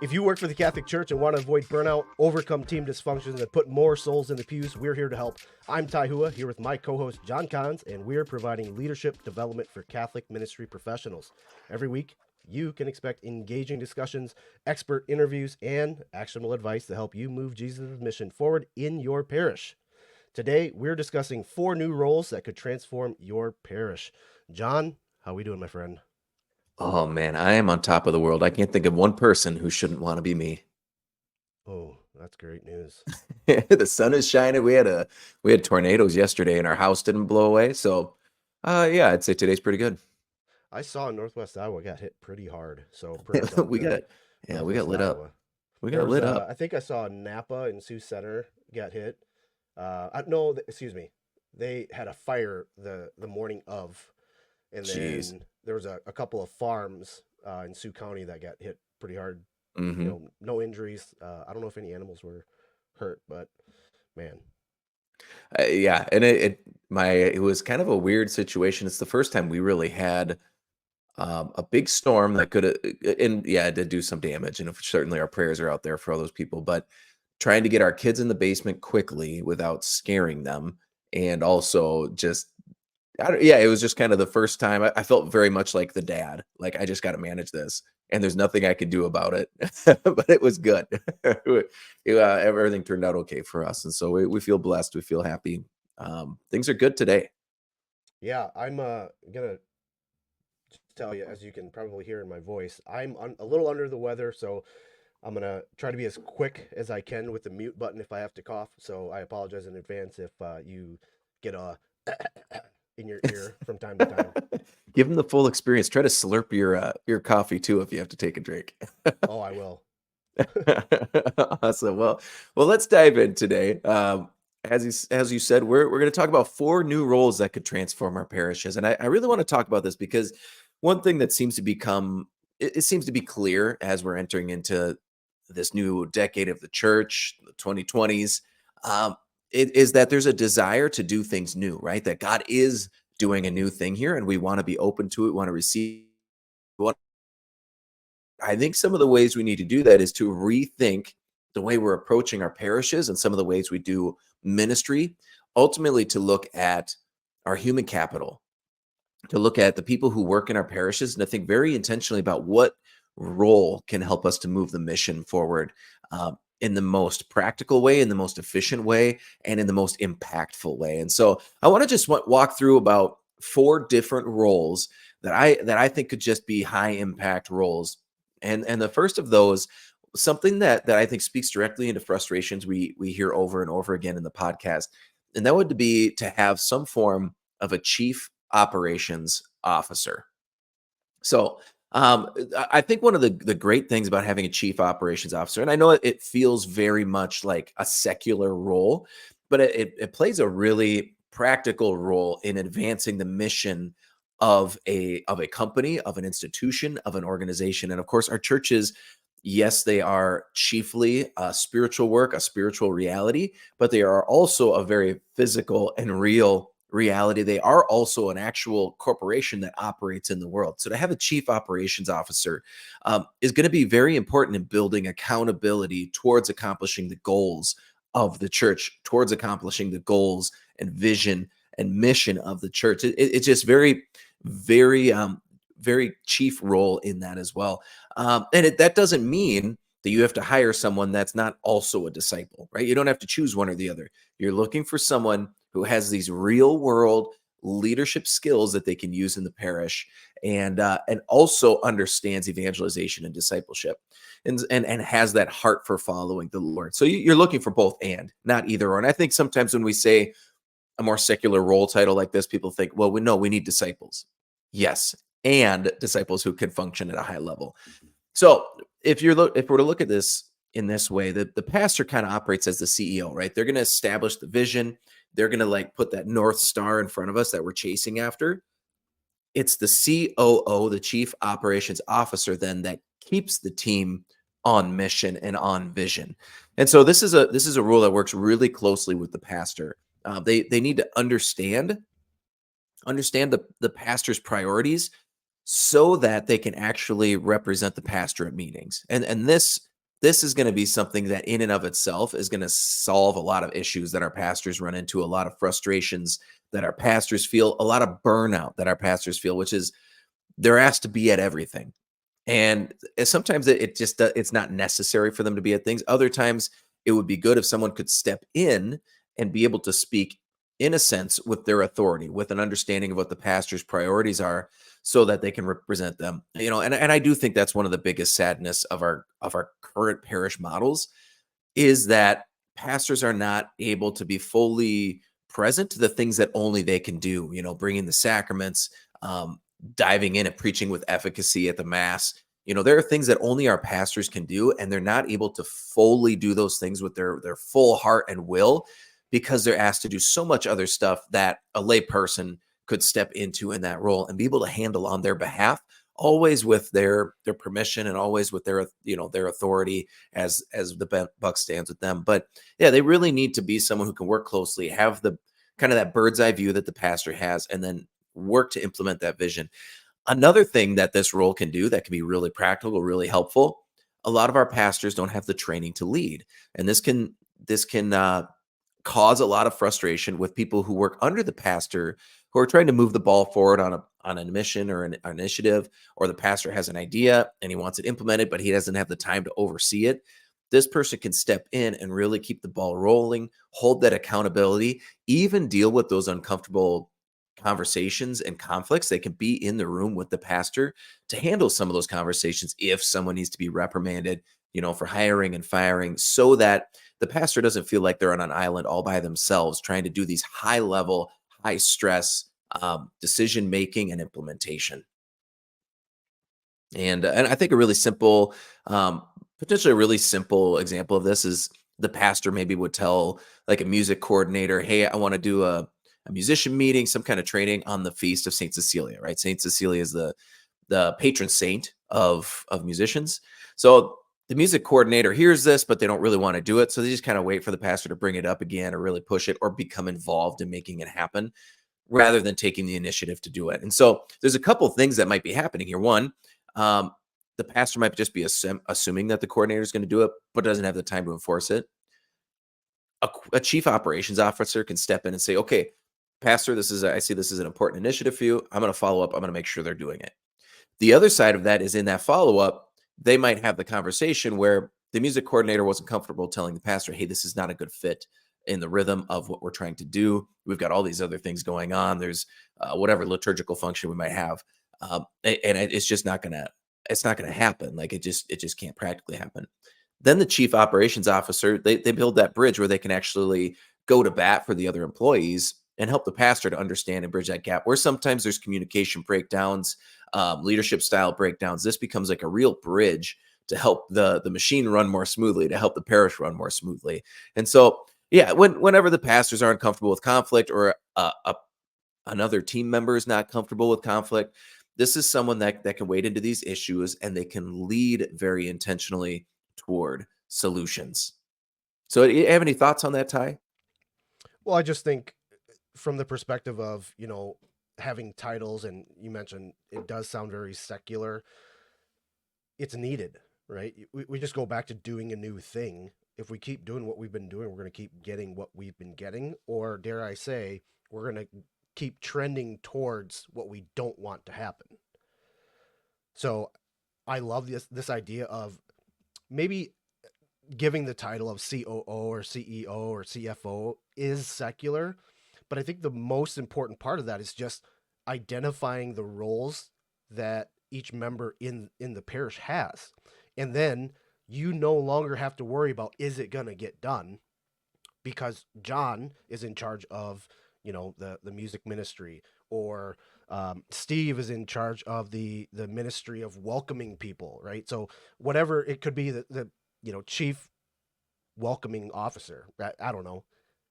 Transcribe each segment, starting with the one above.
If you work for the Catholic Church and want to avoid burnout, overcome team dysfunctions, and put more souls in the pews, we're here to help. I'm Ty Hua, here with my co-host John Kahns, and we're providing leadership development for Catholic ministry professionals. Every week, you can expect engaging discussions, expert interviews, and actionable advice to help you move Jesus' mission forward in your parish. Today, we're discussing 4 new roles that could transform your parish. John, how we doing, my friend? Oh man, I am on top of the world. I can't think of one person who shouldn't want to be me. Oh, that's great news. The sun is shining. We had tornadoes yesterday and our house didn't blow away. So yeah, I'd say today's pretty good. I saw Northwest Iowa got hit pretty hard, so prayers up We to got we got Northwest lit up. Iowa. We got There's, lit up. I think I saw Napa and Sioux Center got hit. No, excuse me. They had a fire the morning of, and Jeez. then there was a couple of farms in Sioux County that got hit pretty hard. hmm No injuries. I don't know if any animals were hurt, but man, Yeah, and it was kind of a weird situation. It's the first time we really had a big storm that could have, and yeah, it did do some damage. And certainly our prayers are out there for all those people. But trying to get our kids in the basement quickly without scaring them, and also just yeah, it was just kind of the first time I felt very much like the dad. Like I just got to manage this, and there's nothing I could do about it. But it was good. Everything turned out okay for us, and so we feel blessed. We feel happy. Things are good today. yeah, I'm gonna tell you, as you can probably hear in my voice, I'm a little under the weather, so I'm gonna try to be as quick as I can with the mute button if I have to cough. So I apologize in advance if you get a in your ear from time to time. Give them the full experience. Try to slurp your coffee too if you have to take a drink. Oh, I will. Awesome. Well, let's dive in today. As you said, we're going to talk about 4 new roles that could transform our parishes, and I really want to talk about this because one thing that seems to become it seems to be clear as we're entering into this new decade of the church, the 2020s, um, it is that there's a desire to do things new, right? That God is doing a new thing here, and we want to be open to it, want to receive. I think some of the ways we need to do that is to rethink the way we're approaching our parishes and some of the ways we do ministry, ultimately to look at our human capital, to look at the people who work in our parishes, and to think very intentionally about what role can help us to move the mission forward in the most practical way, in the most efficient way, and in the most impactful way. And so I want to just walk through about 4 different roles that I think could just be high impact roles. And the first of those, something that I think speaks directly into frustrations we hear over and over again in the podcast, and that would be to have some form of a chief operations officer. So I think one of the great things about having a chief operations officer, and I know it feels very much like a secular role, but it plays a really practical role in advancing the mission of a company, of an institution, of an organization. And of course, our churches, yes, they are chiefly spiritual work, a spiritual reality, but they are also a very physical and real reality. They are also an actual corporation that operates in the world. So to have a chief operations officer is going to be very important in building accountability towards accomplishing the goals of the church, towards accomplishing the goals and vision and mission of the church. It's just very chief role in that as well. That doesn't mean that you have to hire someone that's not also a disciple, right? You don't have to choose one or the other. You're looking for someone who has these real world leadership skills that they can use in the parish, and also understands evangelization and discipleship, and has that heart for following the Lord. So you're looking for both, and not either or. And I think sometimes when we say a more secular role title like this, people think, well, we need disciples. Yes, and disciples who can function at a high level. So if we're to look at this in this way, the pastor kind of operates as the CEO, right? They're going to establish the vision. They're going to like put that North Star in front of us that we're chasing after. It's the COO, the chief operations officer, then that keeps the team on mission and on vision. And so this is a rule that works really closely with the pastor. They need to understand the pastor's priorities so that they can actually represent the pastor at meetings. And this this is going to be something that in and of itself is going to solve a lot of issues that our pastors run into, a lot of frustrations that our pastors feel, a lot of burnout that our pastors feel, which is they're asked to be at everything. And sometimes it just it's not necessary for them to be at things. Other times it would be good if someone could step in and be able to speak in a sense with their authority, with an understanding of what the pastor's priorities are, so that they can represent them. And I do think that's one of the biggest sadness of our current parish models is that pastors are not able to be fully present to the things that only they can do, bringing the sacraments, um, diving in and preaching with efficacy at the mass. There are things that only our pastors can do, and they're not able to fully do those things with their full heart and will, because they're asked to do so much other stuff that a lay person could step into in that role and be able to handle on their behalf, always with their permission and always with their authority as the buck stands with them. But yeah, they really need to be someone who can work closely, have the kind of that bird's eye view that the pastor has, and then work to implement that vision. Another thing that this role can do that can be really practical, really helpful. A lot of our pastors don't have the training to lead, and this can cause a lot of frustration with people who work under the pastor, who are trying to move the ball forward on a mission or an initiative, or the pastor has an idea and he wants it implemented, but he doesn't have the time to oversee it. This person can step in and really keep the ball rolling, hold that accountability, even deal with those uncomfortable conversations and conflicts. They can be in the room with the pastor to handle some of those conversations if someone needs to be reprimanded, for hiring and firing, so that the pastor doesn't feel like they're on an island all by themselves trying to do these high level, high stress decision making and implementation. And I think a really simple, potentially a really simple example of this is the pastor maybe would tell like a music coordinator, "Hey, I want to do a musician meeting, some kind of training on the feast of Saint Cecilia." Right? Saint Cecilia is the patron saint of musicians. So the music coordinator hears this, but they don't really want to do it, so they just kind of wait for the pastor to bring it up again, or really push it, or become involved in making it happen, rather than taking the initiative to do it. And so there's a couple things that might be happening here. One, um, the pastor might just be assuming that the coordinator is going to do it, but doesn't have the time to enforce it. A chief operations officer can step in and say, "Okay, pastor, I see this is an important initiative for you. I'm going to follow up. I'm going to make sure they're doing it." The other side of that is, in that follow up, they might have the conversation where the music coordinator wasn't comfortable telling the pastor, "Hey, this is not a good fit in the rhythm of what we're trying to do. We've got all these other things going on. There's whatever liturgical function we might have, and it's just not gonna happen. Like it just can't practically happen." Then the chief operations officer, they build that bridge where they can actually go to bat for the other employees and help the pastor to understand and bridge that gap. Where sometimes there's communication breakdowns, leadership style breakdowns, this becomes like a real bridge to help the machine run more smoothly, to help the parish run more smoothly. And so, yeah, whenever the pastors aren't comfortable with conflict, or another team member is not comfortable with conflict, this is someone that can wade into these issues, and they can lead very intentionally toward solutions. So, you have any thoughts on that, Ty? Well, I just think from the perspective of, having titles, and you mentioned it does sound very secular, it's needed, right? We just go back to doing a new thing. If we keep doing what we've been doing, we're going to keep getting what we've been getting, or dare I say, we're going to keep trending towards what we don't want to happen. So I love this idea of maybe giving the title of COO or CEO or CFO is secular, but I think the most important part of that is just identifying the roles that each member in the parish has. And then you no longer have to worry about, is it going to get done, because John is in charge of, the music ministry, or Steve is in charge of the ministry of welcoming people, right? So whatever it could be, the chief welcoming officer. I don't know.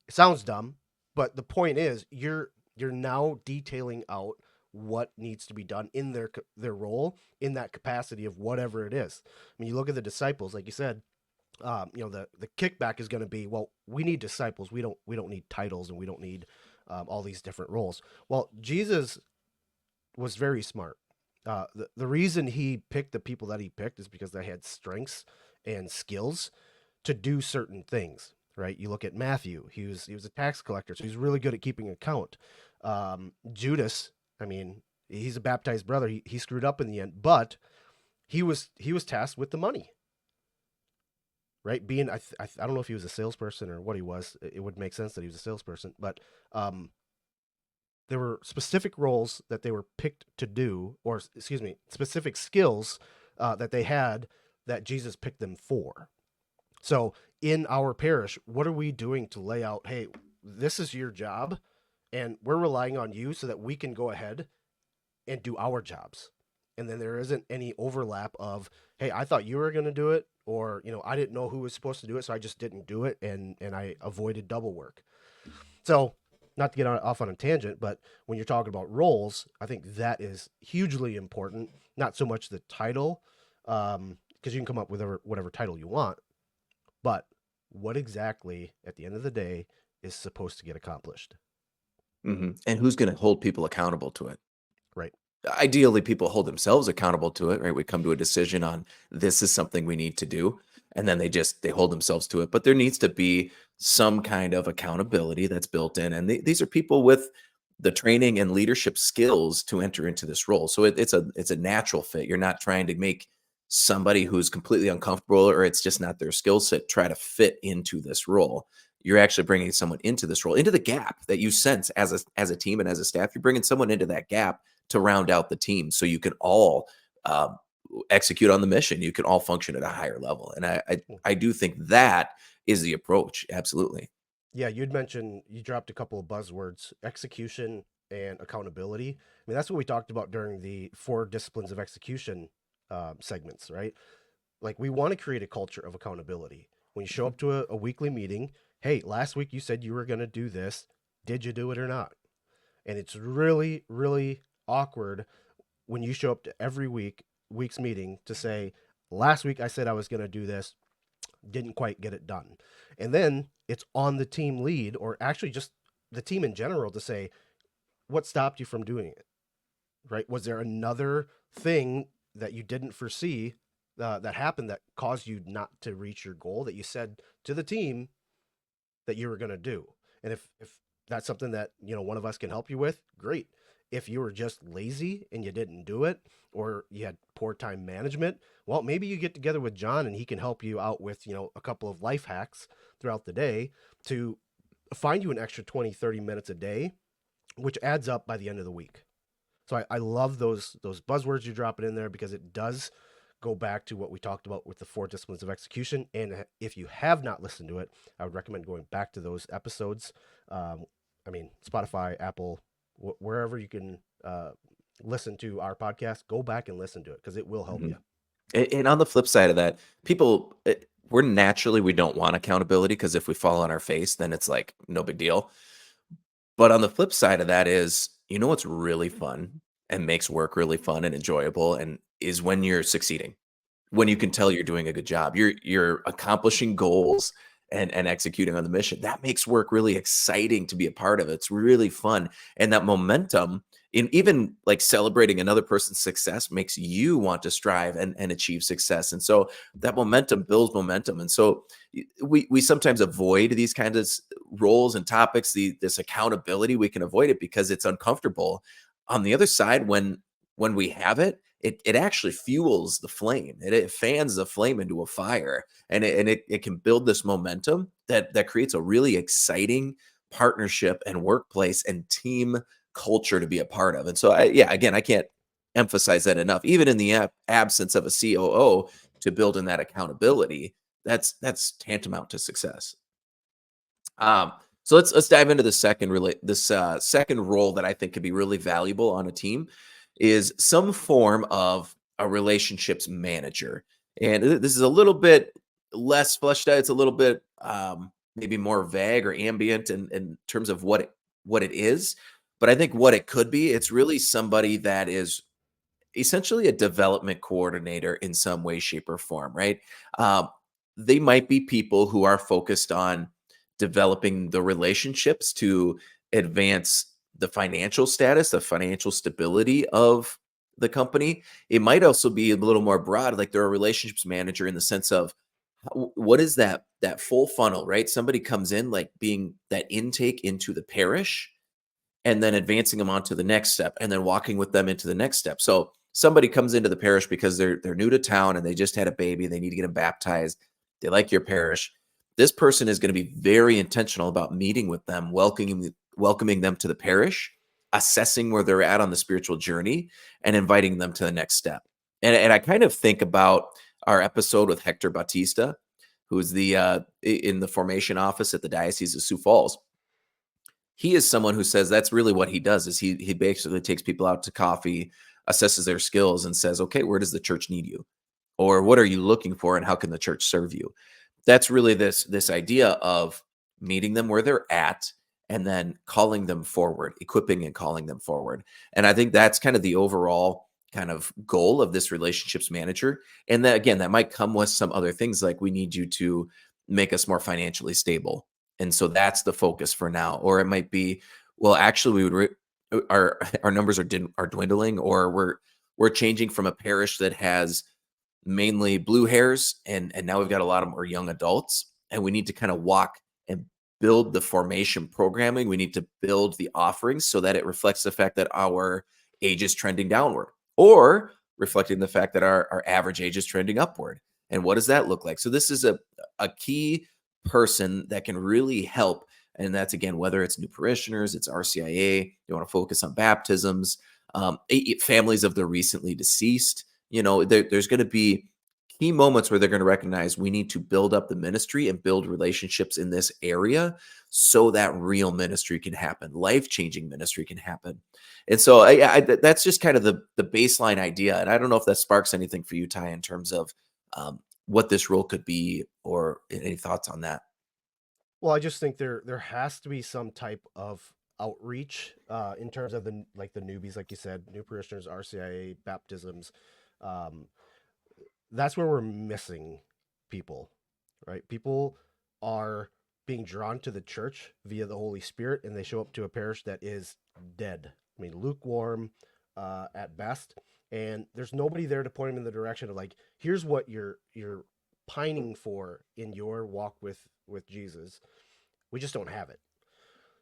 It sounds dumb, but the point is, you're now detailing out what needs to be done in their role, in that capacity of whatever it is. I mean, you look at the disciples, like you said. The kickback is going to be, well, we need disciples. We don't need titles, and we don't need all these different roles. Well, Jesus was very smart. The reason he picked the people that he picked is because they had strengths and skills to do certain things, right? You look at Matthew; he was a tax collector, so he's really good at keeping account. Judas, I mean, he's a baptized brother. He screwed up in the end, but he was tasked with the money, right? Being I don't know if he was a salesperson or what he was. It would make sense that he was a salesperson, but um, there were specific roles that they were picked to do, or excuse me, specific skills that they had that Jesus picked them for. So in our parish, what are we doing to lay out, hey, this is your job, and we're relying on you so that we can go ahead and do our jobs. And then there isn't any overlap of, hey, I thought you were going to do it, or I didn't know who was supposed to do it, so I just didn't do it, and I avoided double work. So, not to get off on a tangent, but when you're talking about roles, I think that is hugely important. Not so much the title, because you can come up with whatever title you want, but what exactly at the end of the day is supposed to get accomplished, And who's going to hold people accountable to it? right? Ideally, people hold themselves accountable to it, right? We come to a decision on this is something we need to do, and then they hold themselves to it. But there needs to be some kind of accountability that's built in, and these are people with the training and leadership skills to enter into this role. So it's a natural fit. You're not trying to make somebody who's completely uncomfortable or it's just not their skill set try to fit into this role. You're actually bringing someone into this role, into the gap that you sense as a team and as a staff. You're bringing someone into that gap to round out the team so you can all uh, execute on the mission. You can all function at a higher level. And I do think that is the approach. Absolutely. Yeah, you dropped a couple of buzzwords: execution and accountability. I mean, that's what we talked about during the four disciplines of execution segments, right? Like, we want to create a culture of accountability. When you show Mhm. up to a weekly meeting, hey, last week you said you were going to do this. Did you do it or not? And it's really, really awkward when you show up to every week's meeting to say, last week I said I was going to do this, didn't quite get it done. And then it's on the team lead, or actually just the team in general, to say, what stopped you from doing it, right? Was there another thing that you didn't foresee that happened that caused you not to reach your goal that you said to the team that you were going to do? And if that's something that one of us can help you with, great. If you were just lazy and you didn't do it, or you had poor time management, well, maybe you get together with John and he can help you out with a couple of life hacks throughout the day to find you an extra 20-30 minutes a day, which adds up by the end of the week. So I love those buzzwords you're dropping in there, because it does go back to what we talked about with the four disciplines of execution. And if you have not listened to it, I would recommend going back to those episodes. I mean, Spotify, Apple, wherever you can listen to our podcast, go back and listen to it, because it will help Mhm. you. And on the flip side of that, we don't want accountability because if we fall on our face, then it's like no big deal. But on the flip side of that is, what's really fun and makes work really fun and enjoyable and is when you're succeeding, when you can Mhm. tell you're doing a good job, you're accomplishing goals and executing on the mission. That makes work really exciting to be a part of. It's really fun. And that momentum in even like celebrating another person's success makes you want to strive and achieve success. And so that momentum builds momentum. And so we sometimes avoid these kinds of roles and topics, this accountability. We can avoid it because it's uncomfortable. On the other side, when we have it actually fuels the flame. It fans the flame into a fire, and it can build this momentum that creates a really exciting partnership and workplace and team culture to be a part of. And so, again, I can't emphasize that enough. Even in the absence of a COO, to build in that accountability, that's tantamount to success. So let's dive into the second role that I think could be really valuable on a team is some form of a relationships manager. And this is a little bit less fleshed out. It's a little bit maybe more vague or ambient in terms of what it is. But I think what it could be, it's really somebody that is essentially a development coordinator in some way, shape, or form, right? Um, they might be people who are focused on developing the relationships to advance the financial status, the financial stability of the company. It might also be a little more broad, like they're a relationships manager in the sense of What is that full funnel, right? Somebody comes in like being that intake into the parish, and then advancing them on to the next step, and then walking with them into the next step. So somebody comes into the parish because they're new to town and they just had a baby, they need to get them baptized. They like your parish. This person is going to be very intentional about meeting with them, welcoming them to the parish, assessing where they're at on the spiritual journey, and inviting them to the next step. And I kind of think about our episode with Hector Batista, who is the in the formation office at the Diocese of Sioux Falls. He is someone who says that's really what he does, is he basically takes people out to coffee, assesses their skills, and says, okay, where does the church need you, or what are you looking for, and how can the church serve you? That's really this idea of meeting them where they're at, and then calling them forward, equipping and calling them forward. And I think that's kind of the overall kind of goal of this relationships manager. And that, again, that might come with some other things, like we need you to make us more financially stable, and so that's the focus for now. Or it might be, well, actually, we would our numbers are dwindling, or we're changing from a parish that has mainly blue hairs, and now we've got a lot of more young adults, and we need to kind of walk and build the formation programming. We need to build the offerings so that it reflects the fact that our age is trending downward, or reflecting the fact that our average age is trending upward. And what does that look like? So this is a key person that can really help. And that's, again, whether it's new parishioners, it's RCIA, you want to focus on baptisms, families of the recently deceased. There's going to be key moments where they're going to recognize we need to build up the ministry and build relationships in this area so that real ministry can happen, life-changing ministry can happen. And so that's just kind of the baseline idea. And I don't know if that sparks anything for you, Ty, in terms of what this role could be, or any thoughts on that. Well, I just think there has to be some type of outreach in terms of the newbies, like you said, new parishioners, RCIA, baptisms. Um, that's where we're missing people, right? People are being drawn to the church via the Holy Spirit, and they show up to a parish that is dead. I mean, lukewarm at best, and there's nobody there to point them in the direction of, like, here's what you're pining for in your walk with Jesus. We just don't have it.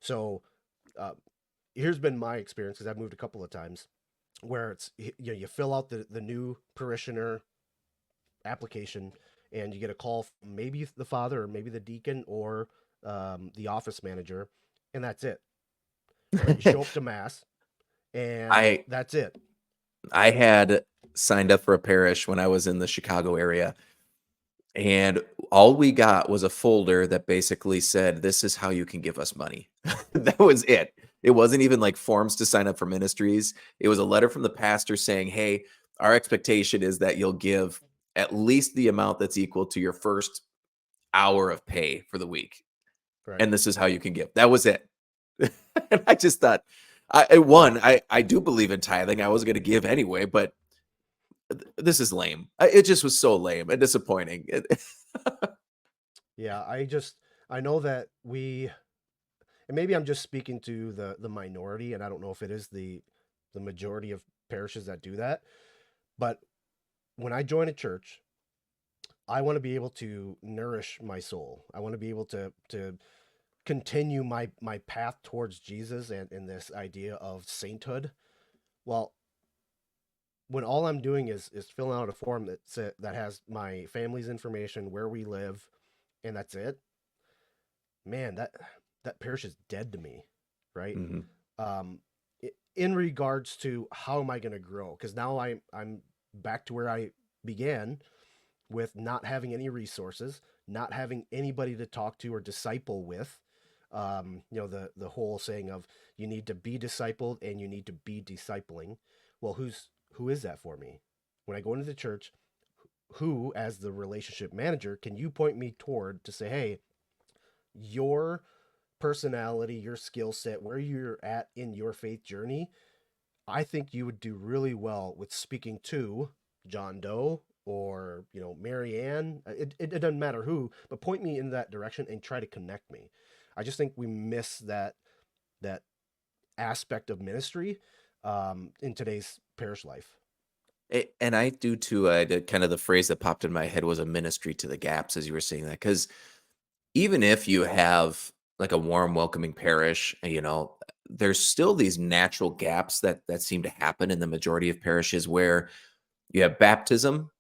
So uh, here's been my experience, because I've moved a couple of times, where you fill out the new parishioner application, and you get a call from maybe the father or maybe the deacon or the office manager, and that's it. Right? You show up to mass, and I that's it. I had signed up for a parish when I was in the Chicago area, and all we got was a folder that basically said, "This is how you can give us money." That was it. It wasn't even like forms to sign up for ministries. It was a letter from the pastor saying, "Hey, our expectation is that you'll give at least the amount that's equal to your first hour of pay for the week, Right. and this is how you can give." That was it. And I just thought, I do believe in tithing. I was going to give anyway, but this is lame. It just was so lame and disappointing. Yeah, I know that and maybe I'm just speaking to the minority, and I don't know if it is the majority of parishes that do that. But when I join a church, I want to be able to nourish my soul. I want to be able to continue my path towards Jesus, and this idea of sainthood. Well, when all I'm doing is filling out a form that has my family's information, where we live, and that's it, man, that parish is dead to me, right? Mhm. Um, in regards to how am I going to grow? Because now I'm back to where I began, with not having any resources, not having anybody to talk to or disciple with. The whole saying of, you need to be discipled and you need to be discipling. Well, who is that for me? When I go into the church, who, as the relationship manager, can you point me toward to say, hey, your personality, your skill set, where you're at in your faith journey, I think you would do really well with speaking to John Doe, or Mary Ann. It doesn't matter who, but point me in that direction and try to connect me. I just think we miss that aspect of ministry in today's parish life. And I do too. I did kind of the phrase that popped in my head was a ministry to the gaps as you were saying that. Because even if you have like a warm, welcoming parish, there's still these natural gaps that seem to happen in the majority of parishes where you have baptism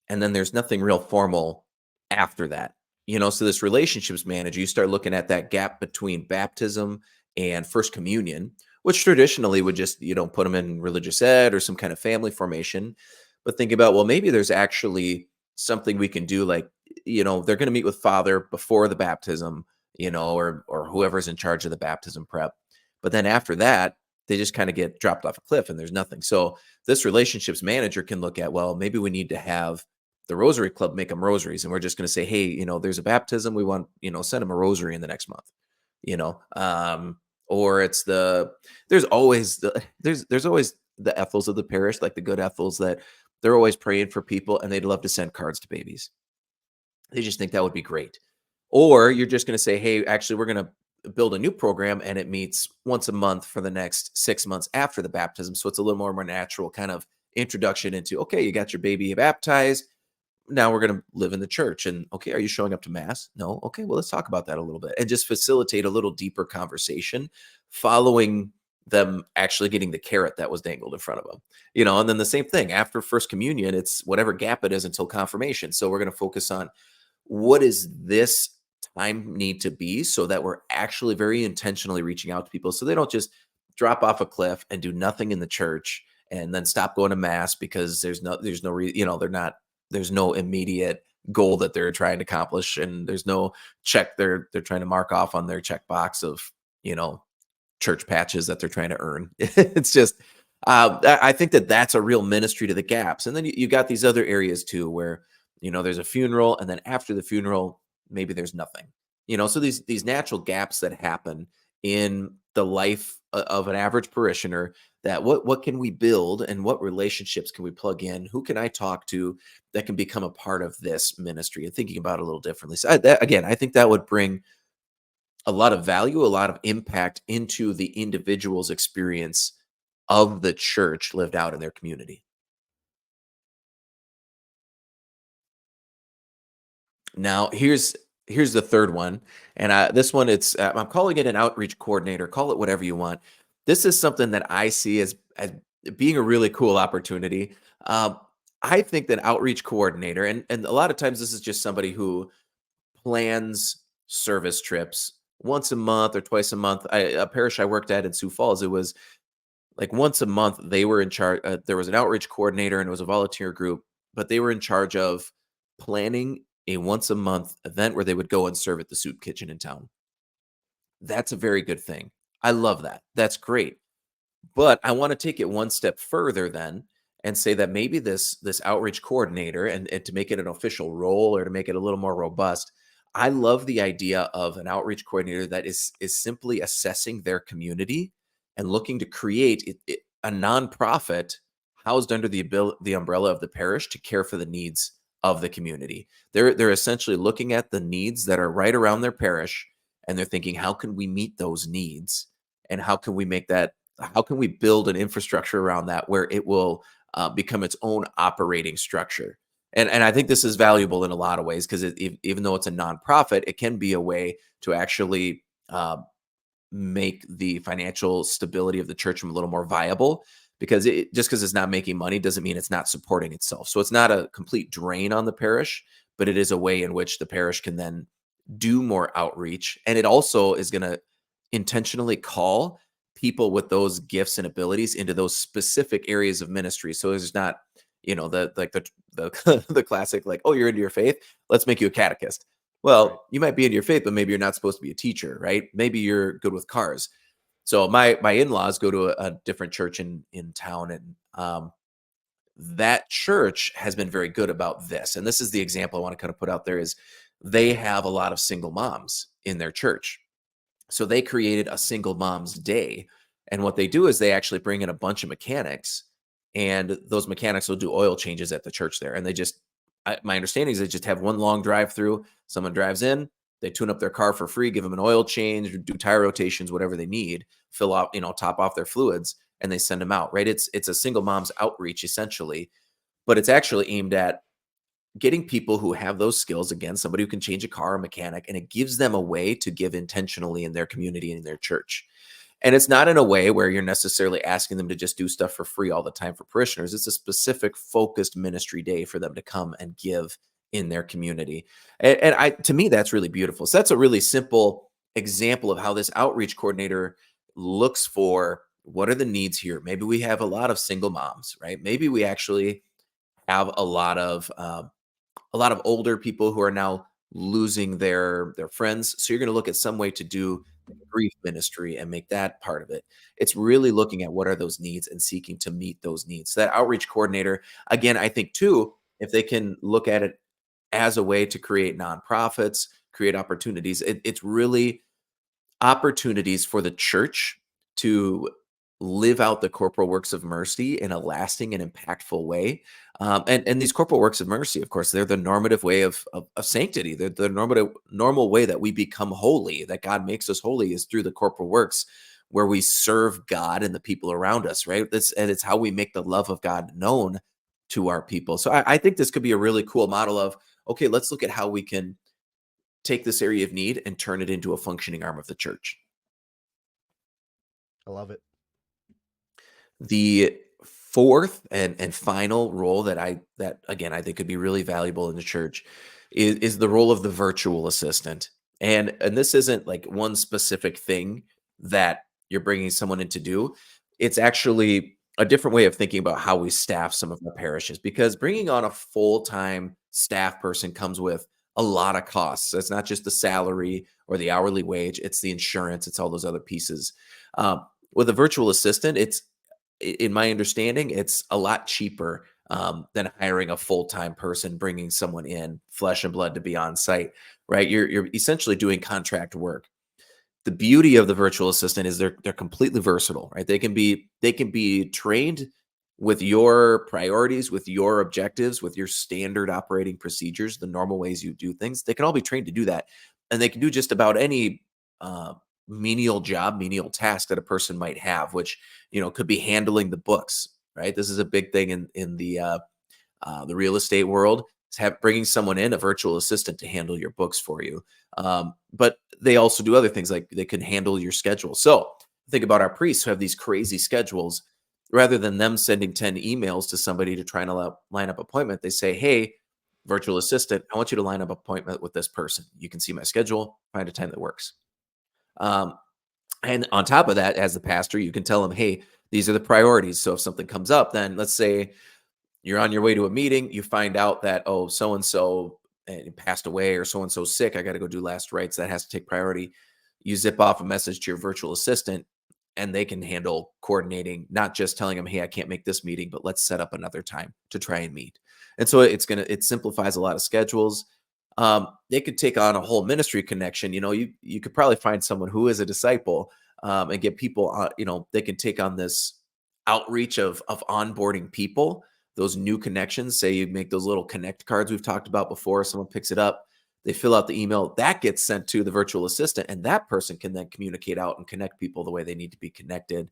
and then there's nothing real formal after that. So this relationships manager, you start looking at that gap between baptism and first communion, which traditionally would just, put them in religious ed or some kind of family formation. But think about, well, maybe there's actually something we can do, like, they're going to meet with father before the baptism, or whoever's in charge of the baptism prep. But then after that, they just kind of get dropped off a cliff and there's nothing. So this relationships manager can look at, well, maybe we need to have the Rosary Club make them rosaries. And we're just going to say, hey, there's a baptism. We want, send them a rosary in the next month, you know, or it's there's always there's always the ethels of the parish, like the good ethels that they're always praying for people and they'd love to send cards to babies. They just think that would be great. Or you're just going to say, hey, actually, we're going to build a new program and it meets once a month for the next 6 months after the baptism. So it's a little more natural kind of introduction into, okay, you got your baby baptized. Now we're going to live in the church. And okay, are you showing up to mass? No. Okay, well, let's talk about that a little bit and just facilitate a little deeper conversation following them actually getting the carrot that was dangled in front of them. And then the same thing after first communion, it's whatever gap it is until confirmation. So we're going to focus on what is this time need to be so that we're actually very intentionally reaching out to people so they don't just drop off a cliff and do nothing in the church and then stop going to mass because there's no there's no immediate goal that they're trying to accomplish and there's no check they're trying to mark off on their checkbox of church patches that they're trying to earn. It's just I think that's a real ministry to the gaps. And then you got these other areas too where there's a funeral and then after the funeral maybe there's nothing. So these natural gaps that happen in the life of an average parishioner, that what can we build and what relationships can we plug in? Who can I talk to that can become a part of this ministry and thinking about it a little differently? So I think that would bring a lot of value, a lot of impact into the individual's experience of the church lived out in their community. Now, here's the third one, and this one I'm calling it an outreach coordinator. Call it whatever you want. This is something that I see as being a really cool opportunity. Um, I think that outreach coordinator, and a lot of times this is just somebody who plans service trips once a month or twice a month. A parish I worked at in Sioux Falls, it was like once a month they were in charge. There was an outreach coordinator and it was a volunteer group, but they were in charge of planning a once a month event where they would go and serve at the soup kitchen in town. That's a very good thing. I love that. That's great. But I want to take it one step further then and say that maybe this outreach coordinator and to make it an official role or to make it a little more robust, I love the idea of an outreach coordinator that is simply assessing their community and looking to create a nonprofit housed under the umbrella of the parish to care for the needs of the community. They're essentially looking at the needs that are right around their parish and they're thinking, how can we meet those needs and how can we build an infrastructure around that where it will become its own operating structure? And I think this is valuable in a lot of ways because even though it's a nonprofit, it can be a way to actually make the financial stability of the church a little more viable. Because just because it's not making money doesn't mean it's not supporting itself. So it's not a complete drain on the parish, but it is a way in which the parish can then do more outreach. And it also is going to intentionally call people with those gifts and abilities into those specific areas of ministry. So it's not, the classic, like, oh, you're into your faith, let's make you a catechist. Well, you might be into your faith, but maybe you're not supposed to be a teacher, right? Maybe you're good with cars. So my in-laws go to a different church in town, and that church has been very good about this. And this is the example I want to kind of put out there is they have a lot of single moms in their church. So they created a single moms day. And what they do is they actually bring in a bunch of mechanics, and those mechanics will do oil changes at the church there. And my understanding is they just have one long drive through. Someone drives in, they tune up their car for free, give them an oil change, do tire rotations, whatever they need, fill out, top off their fluids, and they send them out, right? It's a single mom's outreach essentially, but it's actually aimed at getting people who have those skills, again, somebody who can change a car, a mechanic, and it gives them a way to give intentionally in their community and in their church. And it's not in a way where you're necessarily asking them to just do stuff for free all the time for parishioners. It's a specific focused ministry day for them to come and give in their community. And to me, that's really beautiful. So that's a really simple example of how this outreach coordinator looks for what are the needs here. Maybe we have a lot of single moms, right? Maybe we actually have a lot of older people who are now losing their friends. So you're going to look at some way to do grief ministry and make that part of it. It's really looking at what are those needs and seeking to meet those needs. So that outreach coordinator, again, I think too, if they can look at it as a way to create nonprofits, create opportunities, it's really opportunities for the church to live out the corporal works of mercy in a lasting and impactful way. And these corporal works of mercy, of course, they're the normative way of sanctity. They're the normal way that we become holy, that God makes us holy is through the corporal works where we serve God and the people around us, right? And it's how we make the love of God known to our people. So I think this could be a really cool model of, okay, let's look at how we can take this area of need and turn it into a functioning arm of the church. I love it. The fourth and final role that again I think could be really valuable in the church is the role of the virtual assistant. And this isn't like one specific thing that you're bringing someone in to do. It's actually a different way of thinking about how we staff some of our parishes because bringing on a full-time staff person comes with a lot of costs. It's not just the salary or the hourly wage, it's the insurance, it's all those other pieces. With a virtual assistant, in my understanding, it's a lot cheaper than hiring a full time person, bringing someone in, flesh and blood, to be on site. Right? You're essentially doing contract work. The beauty of the virtual assistant is they're completely versatile. Right? They can be trained with your priorities, with your objectives, with your standard operating procedures, the normal ways you do things. They can all be trained to do that, and they can do just about any uh, menial job, menial task that a person might have, which could be handling the books. Right, this is a big thing in the real estate world. Is bringing someone in, a virtual assistant, to handle your books for you. But they also do other things like they can handle your schedule. So think about our priests who have these crazy schedules. Rather than them sending 10 emails to somebody to try and line up appointment, they say, "Hey, virtual assistant, I want you to line up appointment with this person. You can see my schedule, find a time that works." Um, and on top of that, as the pastor, you can tell them, "Hey, these are the priorities. So if something comes up, then let's say you're on your way to a meeting, you find out that, oh, so and so passed away or so and so sick. I got to go do last rites. That has to take priority." You zip off a message to your virtual assistant and they can handle coordinating, not just telling them, "Hey, I can't make this meeting, but let's set up another time to try and meet." And so it simplifies a lot of schedules. They could take on a whole ministry connection. You could probably find someone who is a disciple, and get people. They can take on this outreach of onboarding people, those new connections. Say you make those little connect cards we've talked about before. Someone picks it up, they fill out the email, that gets sent to the virtual assistant, and that person can then communicate out and connect people the way they need to be connected.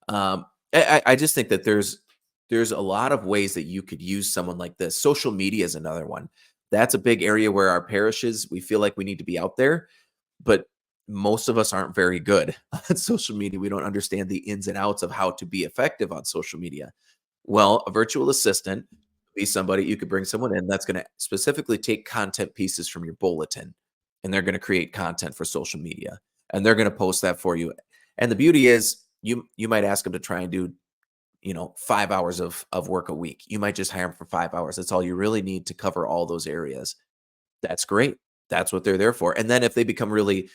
I just think that there's a lot of ways that you could use someone like this. Social media is another one. That's a big area where our parishes, we feel like we need to be out there, but most of us aren't very good on social media. We don't understand the ins and outs of how to be effective on social media. Well, a virtual assistant be somebody you could bring someone in that's going to specifically take content pieces from your bulletin, and they're going to create content for social media, and they're going to post that for you. And the beauty is you might ask them to try and do 5 hours of work a week. You might just hire them for 5 hours. That's all you really need to cover all those areas. That's great. That's what they're there for. And then if they become a really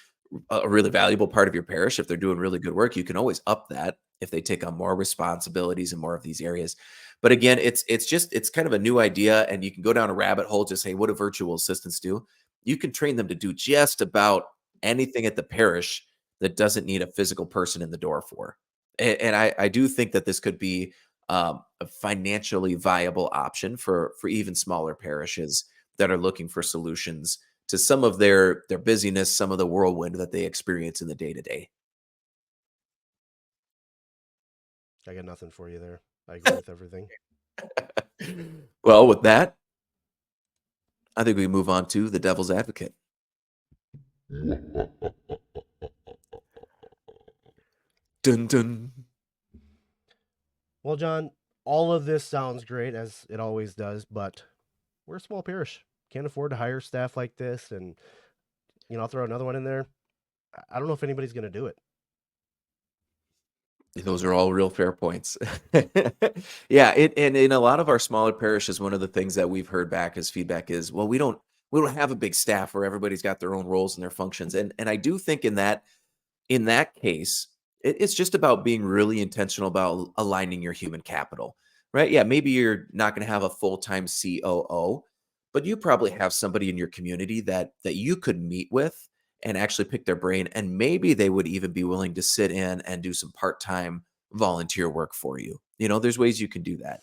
valuable part of your parish, if they're doing really good work, you can always up that if they take on more responsibilities and more of these areas. But again, it's kind of a new idea, and you can go down a rabbit hole. Just say, what do virtual assistants do? You can train them to do just about anything at the parish that doesn't need a physical person in the door for. And I do think that this could be a financially viable option for even smaller parishes that are looking for solutions to some of their busyness, some of the whirlwind that they experience in the day to day. I got nothing for you there. I agree with everything. Well, with that, I think we move on to the devil's advocate. Dun dun. Well, John, all of this sounds great as it always does, but we're a small parish. Can't afford to hire staff like this. And, I'll throw another one in there. I don't know if anybody's going to do it. Those are all real fair points. Yeah, and in a lot of our smaller parishes, one of the things that we've heard back as feedback is, well, we don't have a big staff where everybody's got their own roles and their functions. And I do think in that case, it's just about being really intentional about aligning your human capital, right? Yeah, maybe you're not going to have a full-time COO, but you probably have somebody in your community that you could meet with and actually pick their brain, and maybe they would even be willing to sit in and do some part-time volunteer work for you. There's ways you can do that.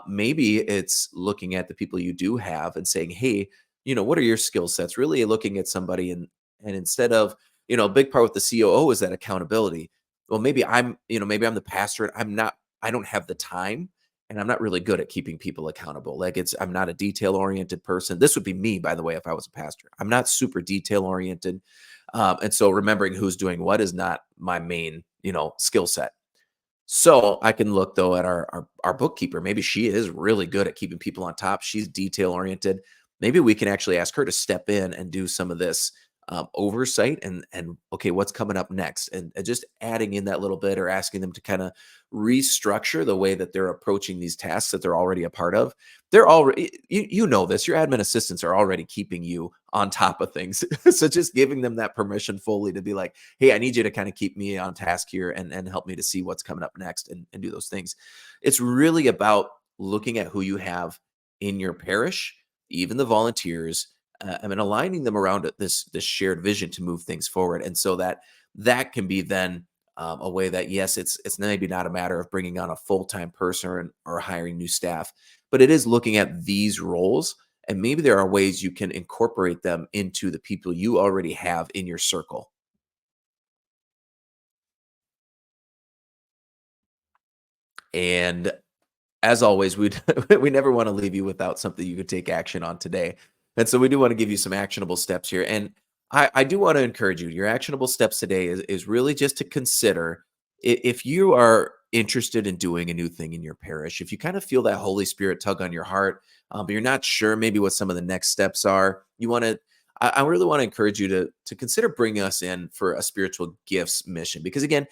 Maybe it's looking at the people you do have and saying, hey, what are your skill sets? Really looking at somebody, and instead of a big part with the COO is that accountability. Well, maybe I'm the pastor. I don't have the time, and I'm not really good at keeping people accountable. I'm not a detail oriented person. This would be me, by the way, if I was a pastor. I'm not super detail oriented. And so remembering who's doing what is not my main, skill set. So I can look though at our bookkeeper. Maybe she is really good at keeping people on top. She's detail oriented. Maybe we can actually ask her to step in and do some of this oversight and okay, what's coming up next, and just adding in that little bit or asking them to kind of restructure the way that they're approaching these tasks that they're already a part of. They're already you know this. Your admin assistants are already keeping you on top of things, so just giving them that permission fully to be like, hey, I need you to kind of keep me on task here and help me to see what's coming up next and do those things. It's really about looking at who you have in your parish, even the volunteers, aligning them around this shared vision to move things forward, and so that can be then a way that yes, it's maybe not a matter of bringing on a full time person or hiring new staff, but it is looking at these roles, and maybe there are ways you can incorporate them into the people you already have in your circle. And as always, we never want to leave you without something you could take action on today. And so we do want to give you some actionable steps here. And I do want to encourage you. Your actionable steps today is really just to consider if you are interested in doing a new thing in your parish, if you kind of feel that Holy Spirit tug on your heart, but you're not sure maybe what some of the next steps are, you want to. I really want to encourage you to consider bringing us in for a spiritual gifts mission, because again,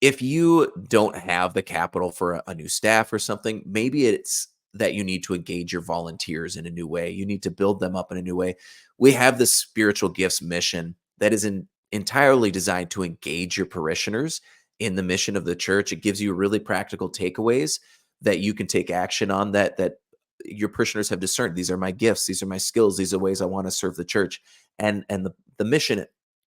if you don't have the capital for a new staff or something, maybe it's that you need to engage your volunteers in a new way. You need to build them up in a new way. We have this spiritual gifts mission that is entirely designed to engage your parishioners in the mission of the church. It gives you really practical takeaways that you can take action on, that your parishioners have discerned. These are my gifts. These are my skills. These are ways I want to serve the church. And the mission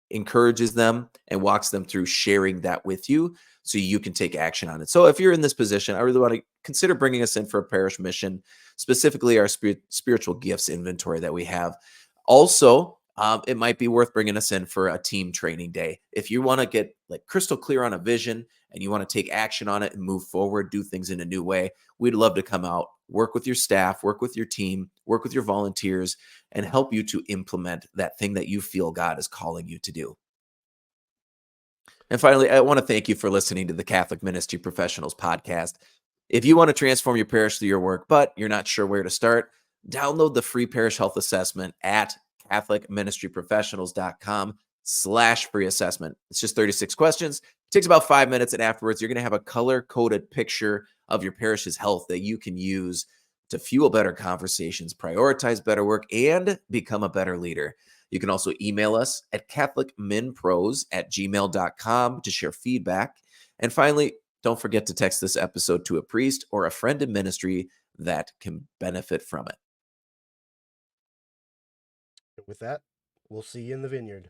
encourages them and walks them through sharing that with you so you can take action on it. So if you're in this position, I really want to consider bringing us in for a parish mission, specifically our spiritual gifts inventory that we have. Also, it might be worth bringing us in for a team training day. If you want to get like crystal clear on a vision and you want to take action on it and move forward, do things in a new way, we'd love to come out, work with your staff, work with your team, work with your volunteers, and help you to implement that thing that you feel God is calling you to do. And finally, I want to thank you for listening to the Catholic Ministry Professionals podcast. If you want to transform your parish through your work, but you're not sure where to start, download the free parish health assessment at catholicministryprofessionals.com/free assessment. It's just 36 questions. It takes about 5 minutes, and afterwards, you're going to have a color-coded picture of your parish's health that you can use to fuel better conversations, prioritize better work, and become a better leader. You can also email us at catholicminpros@gmail.com to share feedback. And finally, don't forget to text this episode to a priest or a friend in ministry that can benefit from it. With that, we'll see you in the vineyard.